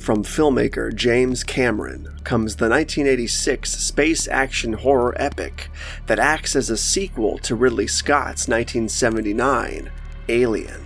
From filmmaker James Cameron comes the 1986 space action horror epic that acts as a sequel to Ridley Scott's 1979 Alien.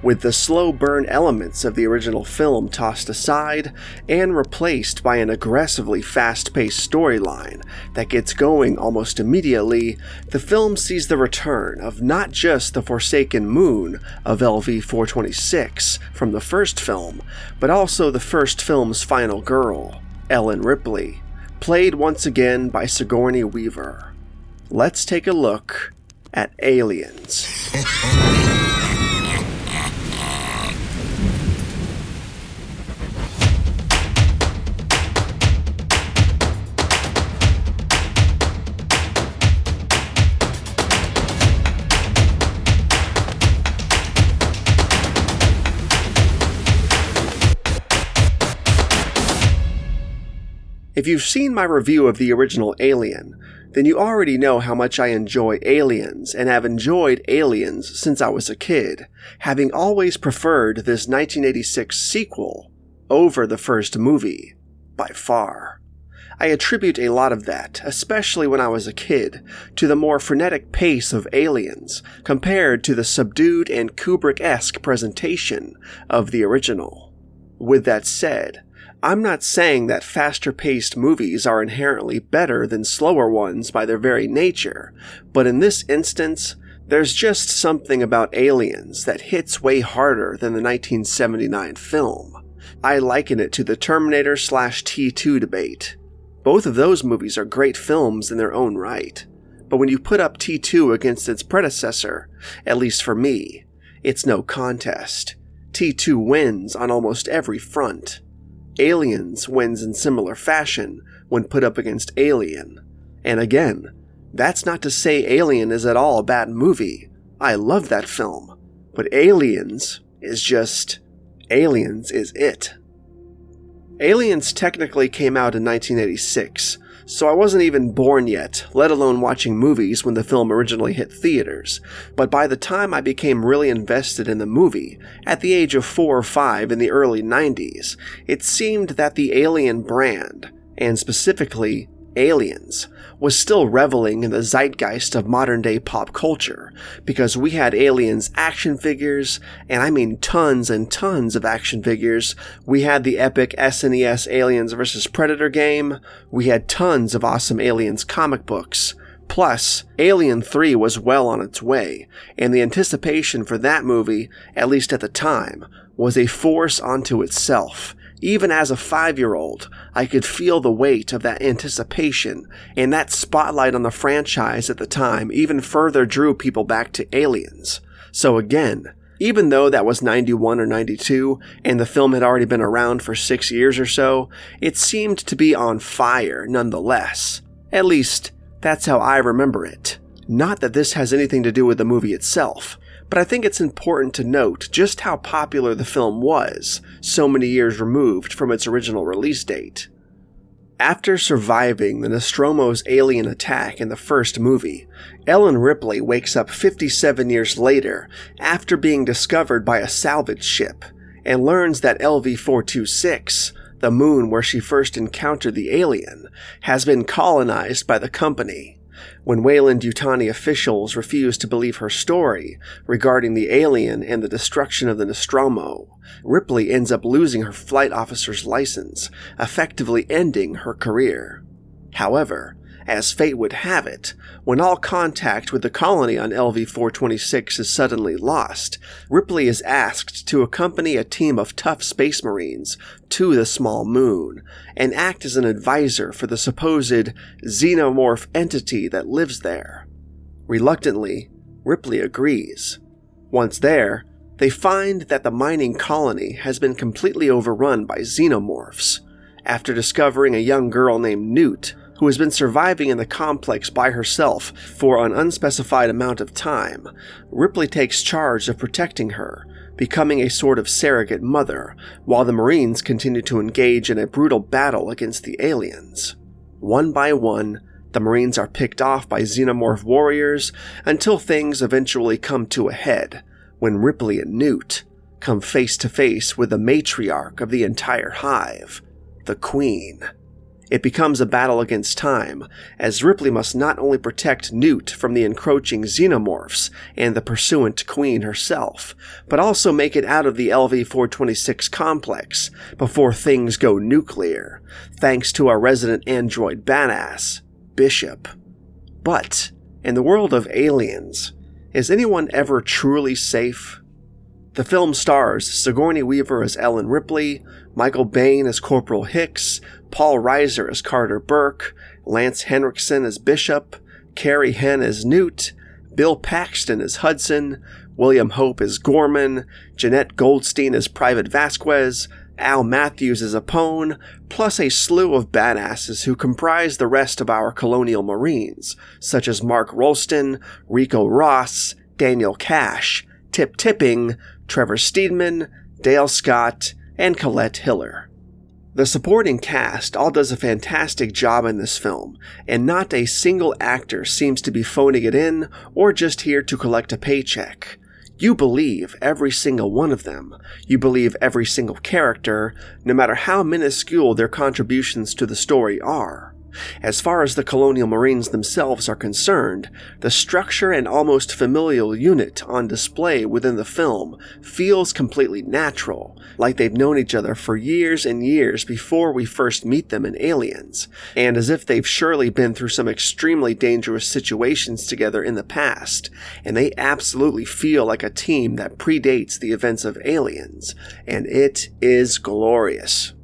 With the slow burn elements of the original film tossed aside and replaced by an aggressively fast-paced storyline that gets going almost immediately, the film sees the return of not just the forsaken moon of LV-426 from the first film, but also the first film's final girl, Ellen Ripley, played once again by Sigourney Weaver. Let's take a look at Aliens. If you've seen my review of the original Alien, then you already know how much I enjoy Aliens and have enjoyed Aliens since I was a kid, having always preferred this 1986 sequel over the first movie, by far. I attribute a lot of that, especially when I was a kid, to the more frenetic pace of Aliens compared to the subdued and Kubrick-esque presentation of the original. With that said, I'm not saying that faster-paced movies are inherently better than slower ones by their very nature, but in this instance, there's just something about Aliens that hits way harder than the 1979 film. I liken it to the Terminator/T2 debate. Both of those movies are great films in their own right, but when you put up T2 against its predecessor, at least for me, it's no contest. T2 wins on almost every front. Aliens wins in similar fashion when put up against Alien. And again, that's not to say Alien is at all a bad movie. I love that film. But Aliens is just... Aliens is it. Aliens technically came out in 1986, so I wasn't even born yet, let alone watching movies when the film originally hit theaters. But by the time I became really invested in the movie, at the age of 4 or 5 in the early 90s, it seemed that the Alien brand, and specifically Aliens, was still reveling in the zeitgeist of modern-day pop culture, because we had Aliens action figures, and I mean tons and tons of action figures. We had the epic SNES Aliens vs. Predator game. We had tons of awesome Aliens comic books. Plus, Alien 3 was well on its way, and the anticipation for that movie, at least at the time, was a force unto itself. Even as a 5-year-old, I could feel the weight of that anticipation, and that spotlight on the franchise at the time even further drew people back to Aliens. So again, even though that was 91 or 92, and the film had already been around for 6 years or so, it seemed to be on fire nonetheless. At least, that's how I remember it. Not that this has anything to do with the movie itself, but I think it's important to note just how popular the film was, so many years removed from its original release date. After surviving the Nostromo's alien attack in the first movie, Ellen Ripley wakes up 57 years later after being discovered by a salvage ship, and learns that LV-426, the moon where she first encountered the alien, has been colonized by the company. When Weyland-Yutani officials refuse to believe her story regarding the alien and the destruction of the Nostromo, Ripley ends up losing her flight officer's license, effectively ending her career. However, as fate would have it, when all contact with the colony on LV-426 is suddenly lost, Ripley is asked to accompany a team of tough space marines to the small moon and act as an advisor for the supposed xenomorph entity that lives there. Reluctantly, Ripley agrees. Once there, they find that the mining colony has been completely overrun by xenomorphs. After discovering a young girl named Newt, who has been surviving in the complex by herself for an unspecified amount of time, Ripley takes charge of protecting her, becoming a sort of surrogate mother, while the Marines continue to engage in a brutal battle against the aliens. One by one, the Marines are picked off by xenomorph warriors until things eventually come to a head, when Ripley and Newt come face to face with the matriarch of the entire hive, the Queen. It becomes a battle against time, as Ripley must not only protect Newt from the encroaching xenomorphs and the pursuant Queen herself, but also make it out of the LV-426 complex before things go nuclear, thanks to our resident android badass, Bishop. But, in the world of aliens, is anyone ever truly safe? The film stars Sigourney Weaver as Ellen Ripley, Michael Biehn as Corporal Hicks, Paul Reiser as Carter Burke, Lance Henriksen as Bishop, Carrie Henn as Newt, Bill Paxton as Hudson, William Hope as Gorman, Jenette Goldstein as Private Vasquez, Al Matthews as Apone, plus a slew of badasses who comprise the rest of our colonial marines, such as Mark Rolston, Rico Ross, Daniel Cash, Tip Tipping, Trevor Steedman, Dale Scott, and Colette Hiller. The supporting cast all does a fantastic job in this film, and not a single actor seems to be phoning it in or just here to collect a paycheck. You believe every single one of them. You believe every single character, no matter how minuscule their contributions to the story are. As far as the Colonial Marines themselves are concerned, the structure and almost familial unit on display within the film feels completely natural, like they've known each other for years and years before we first meet them in Aliens, and as if they've surely been through some extremely dangerous situations together in the past, and they absolutely feel like a team that predates the events of Aliens, and it is glorious.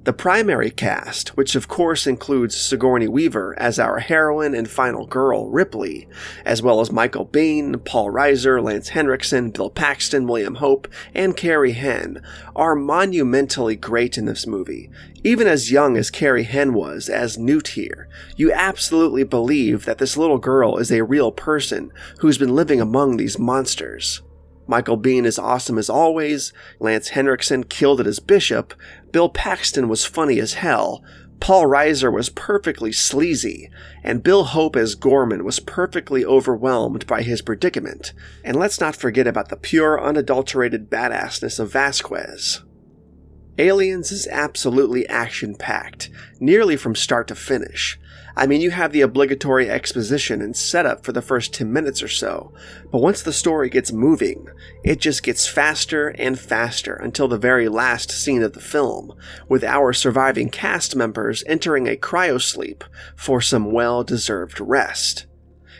The primary cast, which of course includes Sigourney Weaver as our heroine and final girl, Ripley, as well as Michael Biehn, Paul Reiser, Lance Henriksen, Bill Paxton, William Hope, and Carrie Henn, are monumentally great in this movie. Even as young as Carrie Henn was as Newt here, you absolutely believe that this little girl is a real person who's been living among these monsters. Michael Biehn is awesome as always, Lance Henriksen killed it as Bishop, Bill Paxton was funny as hell, Paul Reiser was perfectly sleazy, and Bill Hope as Gorman was perfectly overwhelmed by his predicament, and let's not forget about the pure, unadulterated badassness of Vasquez. Aliens is absolutely action-packed, nearly from start to finish. I mean, you have the obligatory exposition and setup for the first 10 minutes or so, but once the story gets moving, it just gets faster and faster until the very last scene of the film, with our surviving cast members entering a cryosleep for some well-deserved rest.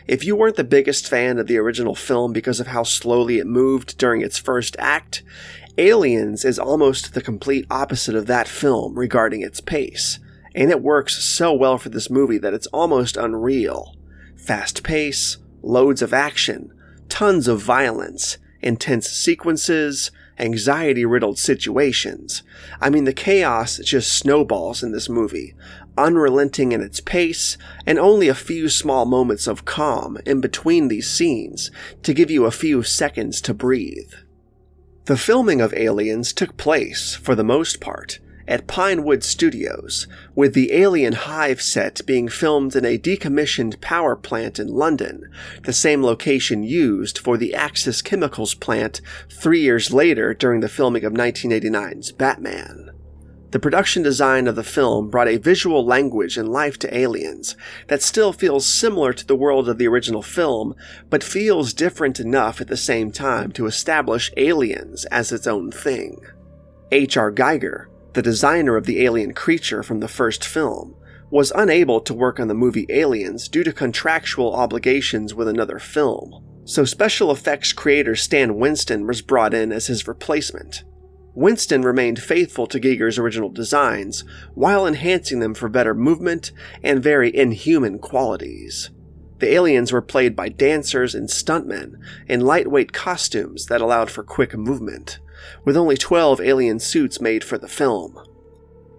If you weren't the biggest fan of the original film because of how slowly it moved during its first act, Aliens is almost the complete opposite of that film regarding its pace. And it works so well for this movie that it's almost unreal. Fast pace, loads of action, tons of violence, intense sequences, anxiety-riddled situations. I mean, the chaos just snowballs in this movie, unrelenting in its pace, and only a few small moments of calm in between these scenes to give you a few seconds to breathe. The filming of Aliens took place, for the most part, at Pinewood Studios, with the Alien Hive set being filmed in a decommissioned power plant in London, the same location used for the Axis Chemicals plant 3 years later during the filming of 1989's Batman. The production design of the film brought a visual language and life to Aliens that still feels similar to the world of the original film, but feels different enough at the same time to establish Aliens as its own thing. H.R. Giger, the designer of the alien creature from the first film, was unable to work on the movie Aliens due to contractual obligations with another film, so special effects creator Stan Winston was brought in as his replacement. Winston remained faithful to Giger's original designs, while enhancing them for better movement and very inhuman qualities. The aliens were played by dancers and stuntmen in lightweight costumes that allowed for quick movement, with only 12 alien suits made for the film.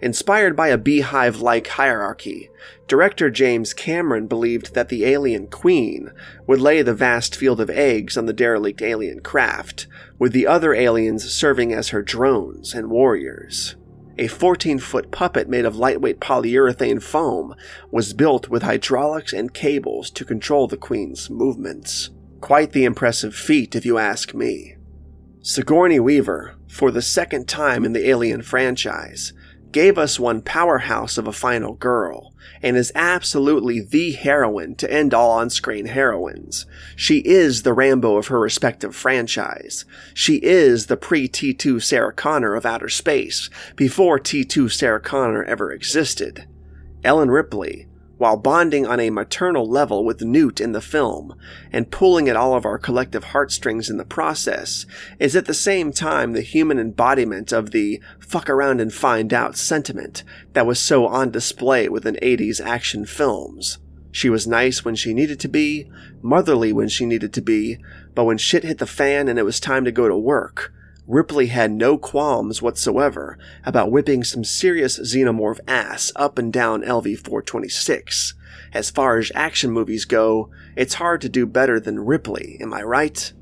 Inspired by a beehive-like hierarchy, director James Cameron believed that the alien queen would lay the vast field of eggs on the derelict alien craft, with the other aliens serving as her drones and warriors. A 14-foot puppet made of lightweight polyurethane foam was built with hydraulics and cables to control the queen's movements. Quite the impressive feat, if you ask me. Sigourney Weaver, for the second time in the Alien franchise, gave us one powerhouse of a final girl, and is absolutely the heroine to end all on-screen heroines. She is the Rambo of her respective franchise. She is the pre-T2 Sarah Connor of outer space, before T2 Sarah Connor ever existed. Ellen Ripley, while bonding on a maternal level with Newt in the film, and pulling at all of our collective heartstrings in the process, is at the same time the human embodiment of the fuck around and find out sentiment that was so on display within 80s action films. She was nice when she needed to be, motherly when she needed to be, but when shit hit the fan and it was time to go to work, Ripley had no qualms whatsoever about whipping some serious xenomorph ass up and down LV-426. As far as action movies go, it's hard to do better than Ripley, am I right?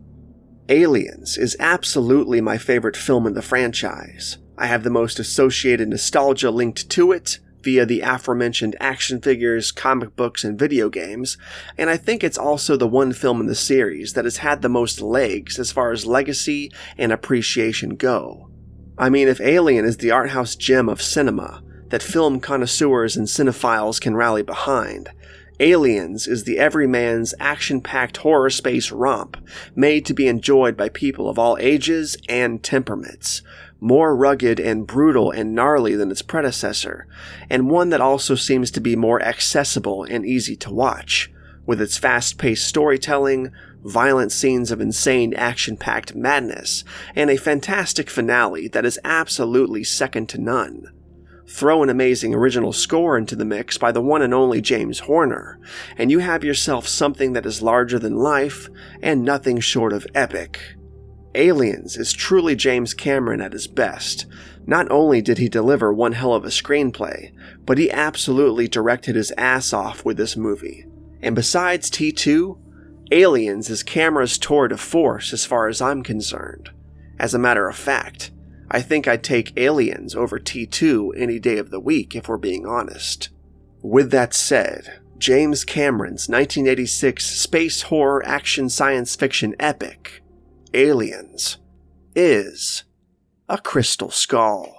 Aliens is absolutely my favorite film in the franchise. I have the most associated nostalgia linked to it, via the aforementioned action figures, comic books, and video games, and I think it's also the one film in the series that has had the most legs as far as legacy and appreciation go. I mean, if Alien is the art house gem of cinema that film connoisseurs and cinephiles can rally behind, Aliens is the everyman's action-packed horror space romp made to be enjoyed by people of all ages and temperaments, more rugged and brutal and gnarly than its predecessor, and one that also seems to be more accessible and easy to watch, with its fast-paced storytelling, violent scenes of insane action-packed madness, and a fantastic finale that is absolutely second to none. Throw an amazing original score into the mix by the one and only James Horner, and you have yourself something that is larger than life and nothing short of epic. Aliens is truly James Cameron at his best. Not only did he deliver one hell of a screenplay, but he absolutely directed his ass off with this movie. And besides T2, Aliens is camera's tour de force as far as I'm concerned. As a matter of fact, I think I'd take Aliens over T2 any day of the week if we're being honest. With that said, James Cameron's 1986 space horror action science fiction epic, Aliens, is a crystal skull.